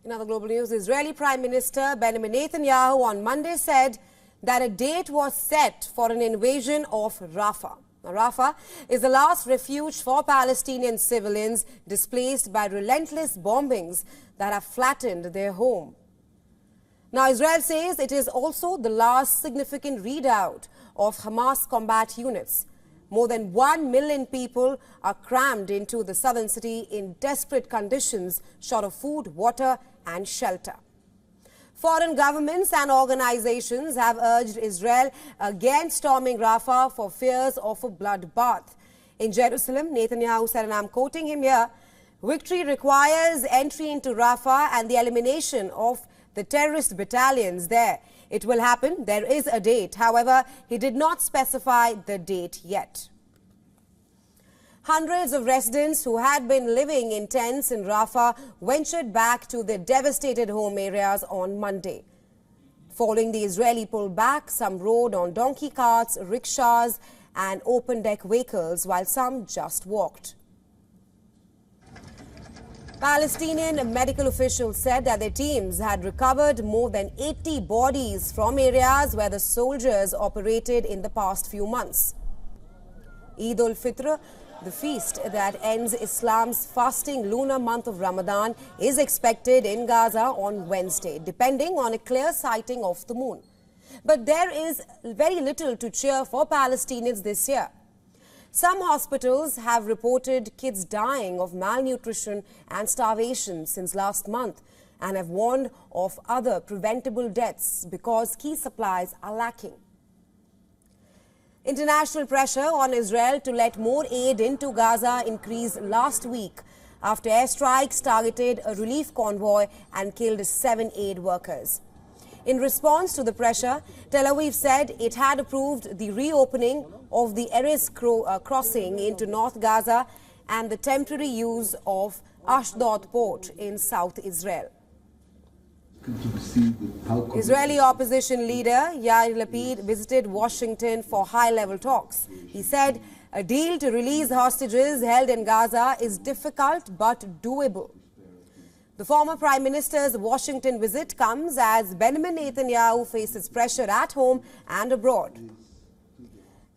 In other global news, Israeli Prime Minister Benjamin Netanyahu on Monday said that a date was set for an invasion of Rafah. Now, Rafah is the last refuge for Palestinian civilians displaced by relentless bombings that have flattened their home. Now, Israel says it is also the last significant readout of Hamas combat units. More than 1 million people are crammed into the southern city in desperate conditions, short of food, water and shelter. Foreign governments and organizations have urged Israel against storming Rafah for fears of a bloodbath. In Jerusalem, Netanyahu said, and I'm quoting him here, "Victory requires entry into Rafah and the elimination of the terrorist battalions there. It will happen. There is a date." However, he did not specify the date yet. Hundreds of residents who had been living in tents in Rafah ventured back to their devastated home areas on Monday. Following the Israeli pullback, some rode on donkey carts, rickshaws and open-deck vehicles, while some just walked. Palestinian medical officials said that their teams had recovered more than 80 bodies from areas where the soldiers operated in the past few months. Eid al-Fitr, the feast that ends Islam's fasting lunar month of Ramadan, is expected in Gaza on Wednesday, depending on a clear sighting of the moon. But there is very little to cheer for Palestinians this year. Some hospitals have reported kids dying of malnutrition and starvation since last month and have warned of other preventable deaths because key supplies are lacking. International pressure on Israel to let more aid into Gaza increased last week after airstrikes targeted a relief convoy and killed 7 aid workers. In response to the pressure, Tel Aviv said it had approved the reopening of the Erez crossing into North Gaza and the temporary use of Ashdod port in South Israel. Israeli opposition leader Yair Lapid visited Washington for high-level talks. He said a deal to release hostages held in Gaza is difficult but doable. The former Prime Minister's Washington visit comes as Benjamin Netanyahu faces pressure at home and abroad.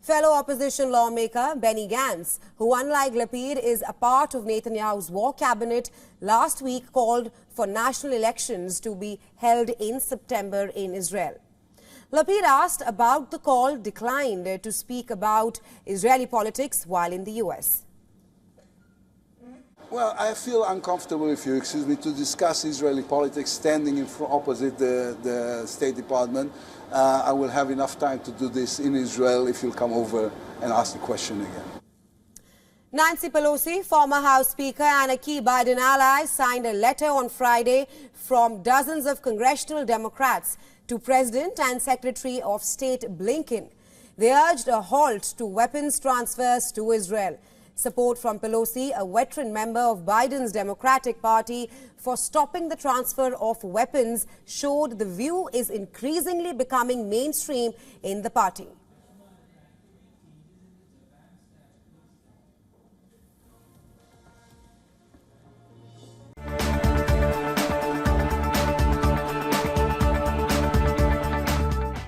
Fellow opposition lawmaker Benny Gantz, who unlike Lapid is a part of Netanyahu's war cabinet, last week called for national elections to be held in September in Israel. Lapid asked about the call, declined to speak about Israeli politics while in the US. Well, I feel uncomfortable, if you excuse me, to discuss Israeli politics standing opposite the State Department. I will have enough time to do this in Israel if you'll come over and ask the question again. Nancy Pelosi, former House Speaker and a key Biden ally, signed a letter on Friday from dozens of congressional Democrats to President and Secretary of State Blinken. They urged a halt to weapons transfers to Israel. Support from Pelosi, a veteran member of Biden's Democratic Party, for stopping the transfer of weapons showed the view is increasingly becoming mainstream in the party.